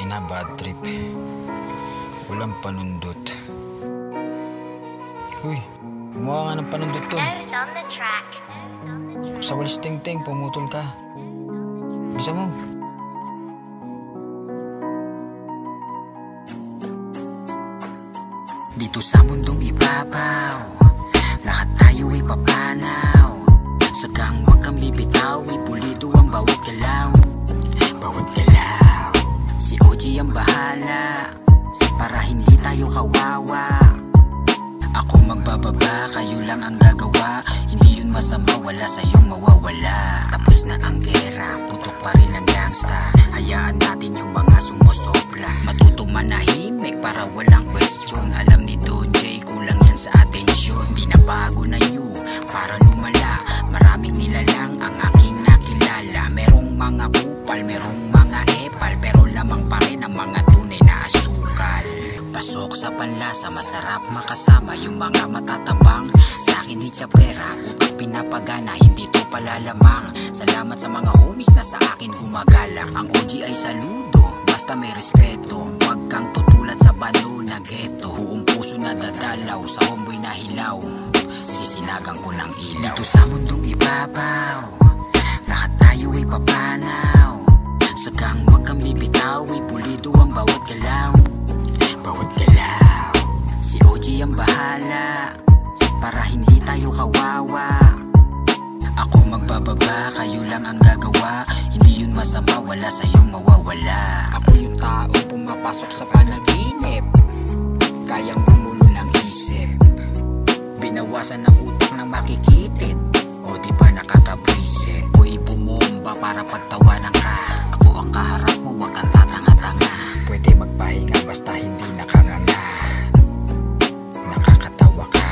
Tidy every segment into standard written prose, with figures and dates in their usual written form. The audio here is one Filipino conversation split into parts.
Ina, bad trip. Walang panundot. Uy, gumawa nga ng panundot to. Sa walis ting-ting, pumutol ka. Bisa mo. Dito sa mundong ibabaw, lahat tayo ay papanaw. Sagang wag kang bibitaw, ipulido ang bawat galaw. Bawat galaw. Si OG ang bahala, para hindi tayo kawawa. Ako magbababa, kayo lang ang gagawa. Hindi yun masama, wala sa'yong mawawala. Tapos na ang gera, putok pa rin ang gangsta. Hayaan natin yung mga sumosopla. Matuto manahimik para walang question. Alam ni Don J, kulang yan sa atensyon. Di na bago na you, para lumala. Maraming nilalang ang aking nakilala. Merong mga kupal, merong mga epal, pero lamang pa rin ang mga tunay na asukal. Pasok sa panlasa, masarap makasama yung mga matatabang. Sa akin di tsapera, utak pinapagana, hindi to palalamang. Salamat sa mga homies na sa akin gumagalak. Ang OG ay saludo, basta may respeto. Huwag kang tutulad sa bano na ghetto. Buong puso na dadalaw, sa homeboy na hilaw. Sisinagang ko ng ilaw. Dito sa mundong ibabaw, lahat tayo ay papanaw. Sagang wag kang bibitaw, ipulido ang bawat galaw. Bawat galaw. Si OG ang bahala, para hindi tayo kawawa. Ako magbababa, kayo lang ang gagawa. Hindi yun masama, wala sa'yong mawawala. Ako yung taong pumapasok sa panaginip, kayang gumulo ng isip. Binawasan ng utak ng makikitid, o di ba nakakabwisit. Ko'y bumomba para pagtawanan ka. Ako ang kaharap mo, wag kang tatanga-tanga. Pwede magpahinga basta hindi nakanganga. Nakakatawa ka.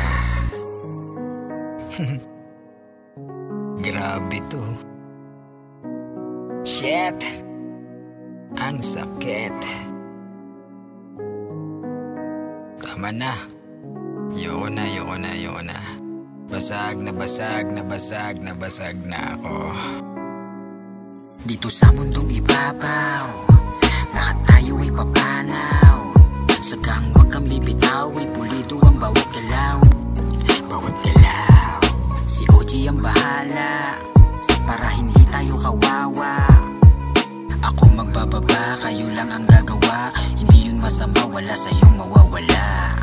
Grabe to. Shit. Ang sakit. Tama na. Ayoko na. Basag na ako. Dito sa mundong ibabaw, lahat tayo ay papanaw. Sagang wag kang bibitaw, ipulido ang bawat galaw. Bawat galaw. Si OG ang bahala, para hindi tayo kawawa. Ako magbababa, kayo lang ang gagawa. Hindi yun masama, wala sa'yong mawawala.